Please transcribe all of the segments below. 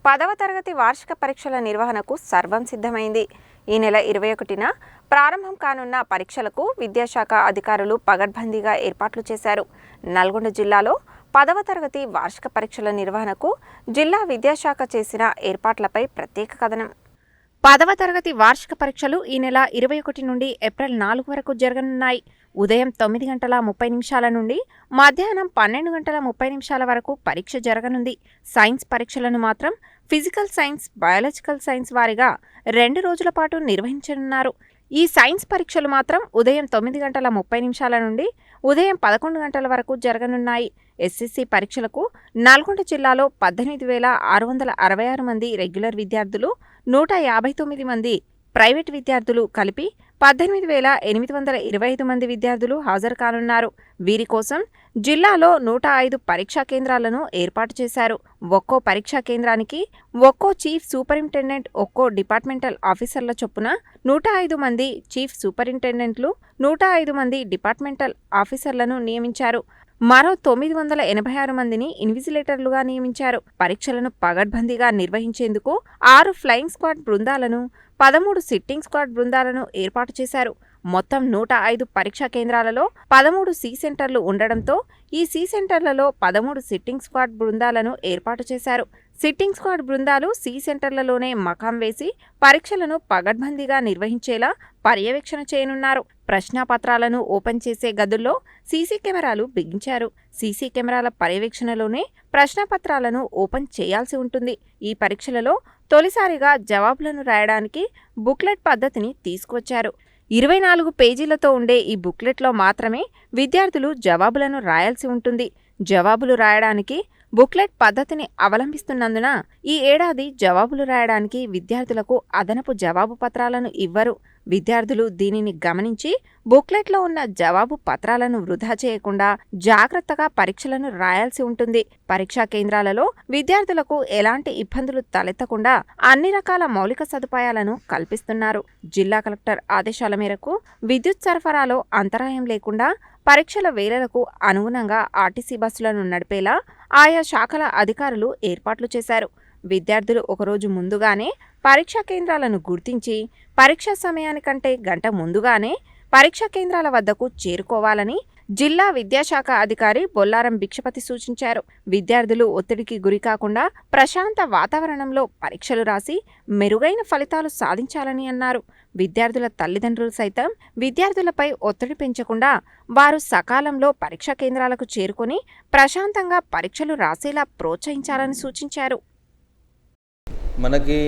10వ తరగతి వార్షిక పరీక్షల నిర్వహణకు సర్వం సిద్ధమైంది. ఈ నెల 21న ప్రారంభం కానున్న పరీక్షలకు విద్యాశాఖ అధికారులు పగడ్బందీగా ఏర్పాట్లు చేశారు. నల్గొండ జిల్లాలో 10వ తరగతి వార్షిక పరీక్షల నిర్వహణకు జిల్లా విద్యాశాఖ చేసిన ఏర్పాట్లపై ప్రత్యేక కథనం. 10వ తరగతి వార్షిక పరీక్షలు ఈ నెల 21 నుండి ఏప్రిల్ 4 వరకు జరగనున్నాయి. ఉదయం 9 గంటల 30 నిమిషాల నుండి మధ్యాహ్నం 12 గంటల 30 నిమిషాల వరకు పరీక్ష జరగనుంది. సైన్స్ పరీక్షలను మాత్రం ఫిజికల్ సైన్స్, బయాలజికల్ సైన్స్ వారీగా 2 రోజుల పాటు నిర్వహించనున్నారు. ఈ సైన్స్ పరీక్షలు మాత్రం ఉదయం 9 గంటల 30 నిమిషాల నుండి ఉదయం 11 గంటల వరకు జరగనున్నాయి. ఎస్ఎస్సి పరీక్షలకు నల్గొండ జిల్లాలో 18,666 మంది రెగ్యులర్ విద్యార్థులు, 159 మంది ప్రైవేట్ విద్యార్థులు కలిపి 18,825 మంది విద్యార్థులు హాజరు కానున్నారు. వీరి కోసం జిల్లాలో 105 పరీక్షా కేంద్రాలను ఏర్పాటు చేశారు. ఒక్కో పరీక్షా కేంద్రానికి ఒక్కో చీఫ్ సూపరింటెండెంట్, ఒక్కో డిపార్ట్మెంటల్ ఆఫీసర్ల చొప్పున 105 మంది చీఫ్ సూపరింటెండెంట్లు, 105 మంది డిపార్ట్మెంటల్ ఆఫీసర్లను నియమించారు. మరో 986 మందిని ఇన్విజిలేటర్లుగా నియమించారు. పరీక్షలను పగడ్బందీగా నిర్వహించేందుకు 6 ఫ్లయింగ్ స్క్వాడ్ బృందాలను, 13 సిట్టింగ్ స్క్వాడ్ బృందాలను ఏర్పాటు చేశారు. మొత్తం 105 పరీక్షా కేంద్రాలలో 13 సి సెంటర్లు ఉండడంతో ఈ సి సెంటర్లలో 13 సిట్టింగ్ స్క్వాడ్ బృందాలను ఏర్పాటు చేశారు. సిట్టింగ్ స్క్వాడ్ బృందాలు సి సెంటర్లలోనే మకాం వేసి పరీక్షలను పగడ్బందీగా నిర్వహించేలా పర్యవేక్షణ చేయనున్నారు. ప్రశ్నాపత్రాలను ఓపెన్ చేసే గదుల్లో సీసీ కెమెరాలు బిగించారు. సీసీ కెమెరాల పర్యవేక్షణలోనే ప్రశ్నాపత్రాలను ఓపెన్ చేయాల్సి ఉంటుంది. ఈ పరీక్షలలో తొలిసారిగా జవాబులను రాయడానికి బుక్లెట్ పద్ధతిని తీసుకువచ్చారు. 24 పేజీలతో ఉండే ఈ బుక్లెట్లో మాత్రమే విద్యార్థులు జవాబులను రాయాల్సి ఉంటుంది. జవాబులు రాయడానికి బుక్లెట్ పద్ధతిని అవలంబిస్తున్నందున ఈ ఏడాది జవాబులు రాయడానికి విద్యార్థులకు అదనపు జవాబు పత్రాలను ఇవ్వరు. విద్యార్థులు దీనిని గమనించి బుక్లెట్లో ఉన్న జవాబు పత్రాలను వృధా చేయకుండా జాగ్రత్తగా పరీక్షలను రాయాల్సి ఉంటుంది. పరీక్షా కేంద్రాలలో విద్యార్థులకు ఎలాంటి ఇబ్బందులు తలెత్తకుండా అన్ని రకాల మౌలిక సదుపాయాలను కల్పిస్తున్నారు. జిల్లా కలెక్టర్ ఆదేశాల మేరకు విద్యుత్ సరఫరాలో అంతరాయం లేకుండా పరీక్షల వేళలకు అనుగుణంగా ఆర్టీసీ బస్సులను నడిపేలా ఆయా శాఖల అధికారులు ఏర్పాట్లు చేశారు. విద్యార్థులు ఒకరోజు ముందుగానే పరీక్షా కేంద్రాలను గుర్తించి పరీక్షా సమయానికంటే గంట ముందుగానే పరీక్షా కేంద్రాల వద్దకు చేరుకోవాలని జిల్లా విద్యాశాఖ అధికారి బొల్లారం భిక్షపతి సూచించారు. విద్యార్థులు ఒత్తిడికి గురికాకుండా ప్రశాంత వాతావరణంలో పరీక్షలు రాసి మెరుగైన ఫలితాలు సాధించాలని అన్నారు. విద్యార్థుల తల్లిదండ్రులు సైతం విద్యార్థులపై ఒత్తిడి పెంచకుండా వారు సకాలంలో పరీక్షా కేంద్రాలకు చేరుకొని ప్రశాంతంగా పరీక్షలు రాసేలా ప్రోత్సహించాలని సూచించారు. మనకి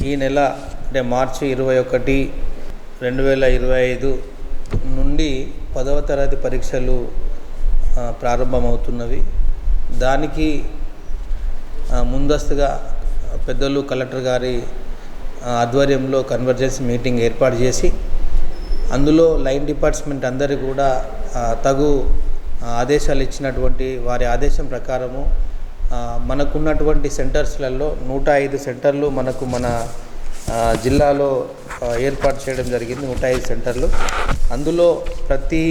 ఈ నెల అంటే మార్చి 21, 2025 నుండి 10వ తరగతి పరీక్షలు ప్రారంభమవుతున్నవి. దానికి ముందస్తుగా పెద్దలు కలెక్టర్ గారి ఆధ్వర్యంలో కన్వర్జెన్స్ మీటింగ్ ఏర్పాటు చేసి అందులో లైన్ డిపార్ట్మెంట్ అందరికీ కూడా తగు ఆదేశాలు ఇచ్చినటువంటి వారి ఆదేశం ప్రకారము మనకున్నటువంటి సెంటర్స్లలో 105 సెంటర్లు మనకు మన జిల్లాలో ఏర్పాటు చేయడం జరిగింది. 105 సెంటర్లు. అందులో ప్రతి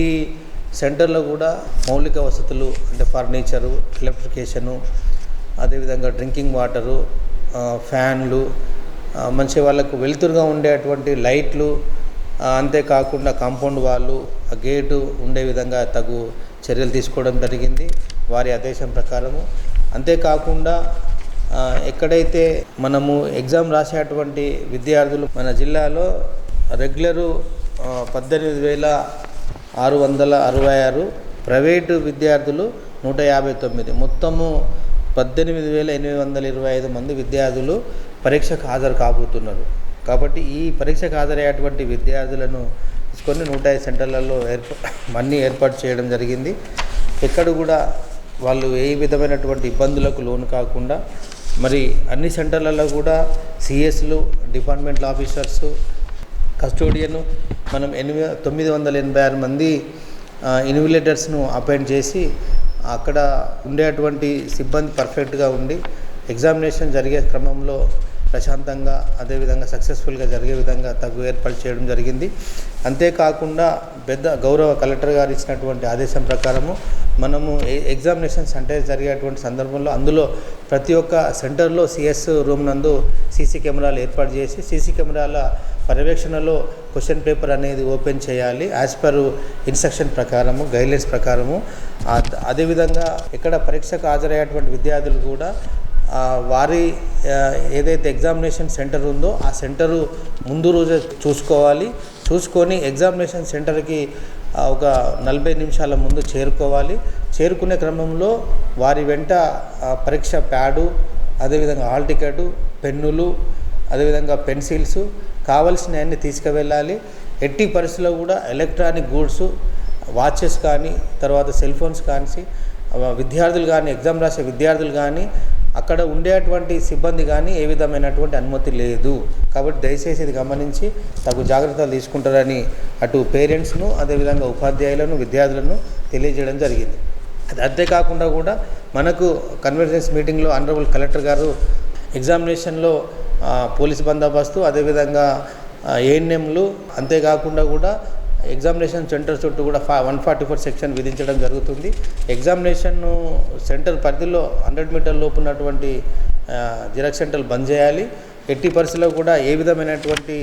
సెంటర్లో కూడా మౌలిక వసతులు అంటే ఫర్నిచరు, ఎలక్ట్రికేషను, అదేవిధంగా డ్రింకింగ్ వాటరు, ఫ్యాన్లు, మంచి వాళ్ళకు వెలుతురుగా ఉండేటువంటి లైట్లు, అంతేకాకుండా కాంపౌండ్ వాళ్ళు, గేటు ఉండే విధంగా తగు చర్యలు తీసుకోవడం జరిగింది వారి ఆదేశం ప్రకారము. అంతేకాకుండా ఎక్కడైతే మనము ఎగ్జామ్ రాసేటువంటి విద్యార్థులు మన జిల్లాలో రెగ్యులరు 18,666, ప్రైవేటు విద్యార్థులు 159, మొత్తము 18,825 మంది విద్యార్థులు పరీక్షకు హాజరు కాబోతున్నారు. కాబట్టి ఈ పరీక్షకు హాజరయ్యేటువంటి విద్యార్థులను తీసుకొని 105 సెంటర్లలో అన్నీ ఏర్పాటు చేయడం జరిగింది. ఎక్కడ కూడా వాళ్ళు ఏ విధమైనటువంటి ఇబ్బందులకు లోను కాకుండా మరి అన్ని సెంటర్లలో కూడా సిఎస్లు, డిపార్ట్మెంటల్ ఆఫీసర్సు, కస్టోడియను మనం 986 మంది ఇన్విజిలేటర్స్ను అపాయింట్ చేసి అక్కడ ఉండేటువంటి సిబ్బంది పర్ఫెక్ట్గా ఉండి ఎగ్జామినేషన్ జరిగే క్రమంలో ప్రశాంతంగా అదేవిధంగా సక్సెస్ఫుల్గా జరిగే విధంగా తగు ఏర్పాటు చేయడం జరిగింది. అంతేకాకుండా గౌరవ కలెక్టర్ గారు ఇచ్చినటువంటి ఆదేశం ప్రకారము మనము ఎగ్జామినేషన్ సెంటర్ జరిగేటువంటి సందర్భంలో అందులో ప్రతి ఒక్క సెంటర్లో సిఎస్ రూమ్ నందు సీసీ కెమెరాలు ఏర్పాటు చేసి సీసీ కెమెరాల పర్యవేక్షణలో క్వశ్చన్ పేపర్ అనేది ఓపెన్ చేయాలి యాజ్ పర్ ఇన్స్ట్రక్షన్ ప్రకారము, గైడ్లైన్స్ ప్రకారము. అదేవిధంగా ఇక్కడ పరీక్షకు హాజరయ్యేటువంటి విద్యార్థులు కూడా వారి ఏదైతే ఎగ్జామినేషన్ సెంటర్ ఉందో ఆ సెంటరు ముందు రోజే చూసుకొని ఎగ్జామినేషన్ సెంటర్కి ఒక 40 నిమిషాల ముందు చేరుకునే క్రమంలో వారి వెంట పరీక్ష ప్యాడు, అదేవిధంగా హాల్ టికెట్, పెన్నులు, అదేవిధంగా పెన్సిల్స్ కావాల్సినవన్నీ తీసుకువెళ్ళాలి. ఎట్టి పరిస్థితుల్లో కూడా ఎలక్ట్రానిక్ గూడ్స్, వాచెస్ కానీ, తర్వాత సెల్ ఫోన్స్ కానీ, విద్యార్థులు కానీ, ఎగ్జామ్ రాసే విద్యార్థులు కానీ, అక్కడ ఉండేటువంటి సిబ్బంది కానీ ఏ విధమైనటువంటి అనుమతి లేదు. కాబట్టి దయచేసి ఇది గమనించి తగు జాగ్రత్తలు తీసుకుంటారని అటు పేరెంట్స్ను, అదేవిధంగా ఉపాధ్యాయులను, విద్యార్థులను తెలియజేయడం జరిగింది. అంతేకాకుండా కూడా మనకు కన్వర్జెన్స్ మీటింగ్లో ఆనరబుల్ కలెక్టర్ గారు ఎగ్జామినేషన్లో పోలీస్ బందోబస్తు, అదేవిధంగా ఏఎన్ఎంలు, అంతేకాకుండా కూడా ఎగ్జామినేషన్ సెంటర్ చుట్టూ కూడా 144 సెక్షన్ విధించడం జరుగుతుంది. ఎగ్జామినేషన్ సెంటర్ పరిధిలో 100 మీటర్ల లోపు ఉన్నటువంటి జిరాక్స్ సెంటర్లు బంద్ చేయాలి. ఎట్టి పరిస్థితుల్లో కూడా ఏ విధమైనటువంటి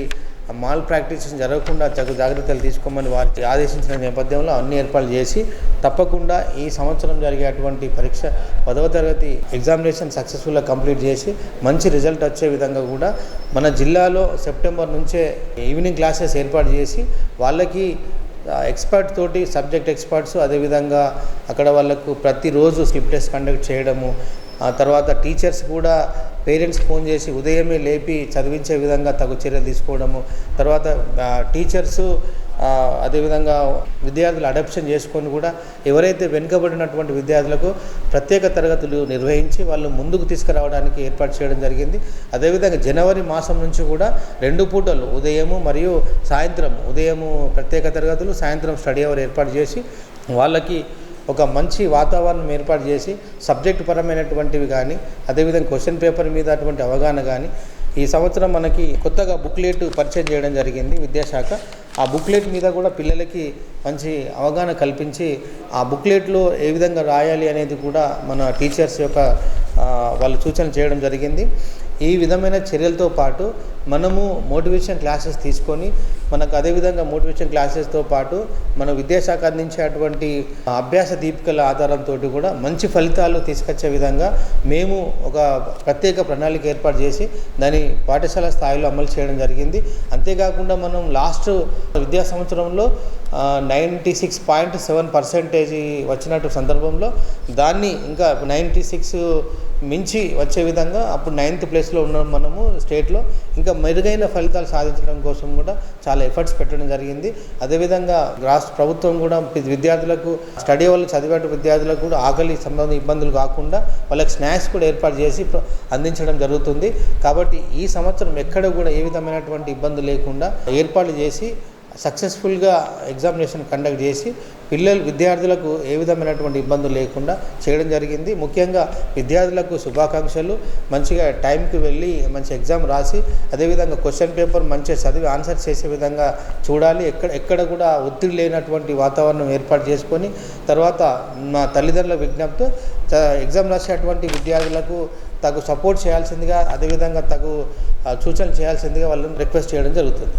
మాల్ ప్రాక్టీస్ జరగకుండా తగు జాగ్రత్తలు తీసుకోమని వారికి ఆదేశించిన నేపథ్యంలో అన్ని ఏర్పాట్లు చేసి తప్పకుండా ఈ సంవత్సరం జరిగేటువంటి పరీక్ష 10వ తరగతి ఎగ్జామినేషన్ సక్సెస్ఫుల్గా కంప్లీట్ చేసి మంచి రిజల్ట్ వచ్చే విధంగా కూడా మన జిల్లాలో సెప్టెంబర్ నుంచే ఈవినింగ్ క్లాసెస్ ఏర్పాటు చేసి వాళ్ళకి ఎక్స్పర్ట్ తోటి సబ్జెక్ట్ ఎక్స్పర్ట్స్, అదేవిధంగా అక్కడ వాళ్ళకు ప్రతిరోజు స్లిప్ టెస్ట్ కండక్ట్ చేయడము, తర్వాత టీచర్స్ కూడా పేరెంట్స్ ఫోన్ చేసి ఉదయమే లేపి చదివించే విధంగా తగు చర్యలు తీసుకోవడము, తర్వాత టీచర్సు అదేవిధంగా విద్యార్థులు అడాప్షన్ చేసుకొని కూడా ఎవరైతే వెనుకబడినటువంటి విద్యార్థులకు ప్రత్యేక తరగతులు నిర్వహించి వాళ్ళు ముందుకు తీసుకురావడానికి ఏర్పాటు చేయడం జరిగింది. అదేవిధంగా జనవరి మాసం నుంచి కూడా 2 పూటలు ఉదయము మరియు సాయంత్రం, ఉదయము ప్రత్యేక తరగతులు, సాయంత్రం స్టడీ అవర్ ఏర్పాటు చేసి వాళ్ళకి ఒక మంచి వాతావరణం ఏర్పాటు చేసి సబ్జెక్టు పరమైనటువంటివి కానీ, అదేవిధంగా క్వశ్చన్ పేపర్ మీద అటువంటి అవగాహన కానీ, ఈ సంవత్సరం మనకి కొత్తగా బుక్లెట్ పరిచయం చేయడం జరిగింది విద్యాశాఖ. ఆ బుక్లెట్ మీద కూడా పిల్లలకి మంచి అవగాహన కల్పించి ఆ బుక్లెట్లో ఏ విధంగా రాయాలి అనేది కూడా మన టీచర్స్ యొక్క వాళ్ళు సూచనలు చేయడం జరిగింది. ఈ విధమైన చర్యలతో పాటు మనము మోటివేషన్ క్లాసెస్ తీసుకొని మనకు అదేవిధంగా మోటివేషన్ క్లాసెస్తో పాటు మన విద్యాశాఖ అందించేటువంటి అభ్యాస దీపికల ఆధారంతో కూడా మంచి ఫలితాలు తీసుకొచ్చే విధంగా మేము ఒక ప్రత్యేక ప్రణాళిక ఏర్పాటు చేసి దాని పాఠశాల స్థాయిలో అమలు చేయడం జరిగింది. అంతేకాకుండా మనం లాస్ట్ విద్యా సంవత్సరంలో 96.7% వచ్చినట్టు సందర్భంలో దాన్ని ఇంకా 96 మించి వచ్చే విధంగా అప్పుడు 9th ప్లేస్లో ఉన్నాం మనము స్టేట్లో. ఇంకా మెరుగైన ఫలితాలు సాధించడం కోసం కూడా చాలా ఎఫర్ట్స్ పెట్టడం జరిగింది. అదేవిధంగా రాష్ట్ర ప్రభుత్వం కూడా విద్యార్థులకు స్టడీ వాళ్ళు చదివే విద్యార్థులకు కూడా ఆకలి సంబంధించిన ఇబ్బందులు కాకుండా వాళ్ళకి స్నాక్స్ కూడా ఏర్పాటు చేసి అందించడం జరుగుతుంది. కాబట్టి ఈ సంవత్సరం ఎక్కడ కూడా ఏ విధమైనటువంటి ఇబ్బంది లేకుండా ఏర్పాట్లు చేసి సక్సెస్ఫుల్గా ఎగ్జామినేషన్ కండక్ట్ చేసి విద్యార్థులకు ఏ విధమైనటువంటి ఇబ్బందులు లేకుండా చేయడం జరిగింది. ముఖ్యంగా విద్యార్థులకు శుభాకాంక్షలు. మంచిగా టైంకి వెళ్ళి మంచి ఎగ్జామ్ రాసి అదేవిధంగా క్వశ్చన్ పేపర్ మంచిగా చదివి ఆన్సర్ చేసే విధంగా చూడాలి. ఎక్కడ కూడా ఒత్తిడి లేనటువంటి వాతావరణం ఏర్పాటు చేసుకొని తర్వాత మా తల్లిదండ్రుల విజ్ఞప్తి ఎగ్జామ్ రాసేటువంటి విద్యార్థులకు తగు సపోర్ట్ చేయాల్సిందిగా, అదేవిధంగా తగు సూచనలు చేయాల్సిందిగా వాళ్ళని రిక్వెస్ట్ చేయడం జరుగుతుంది.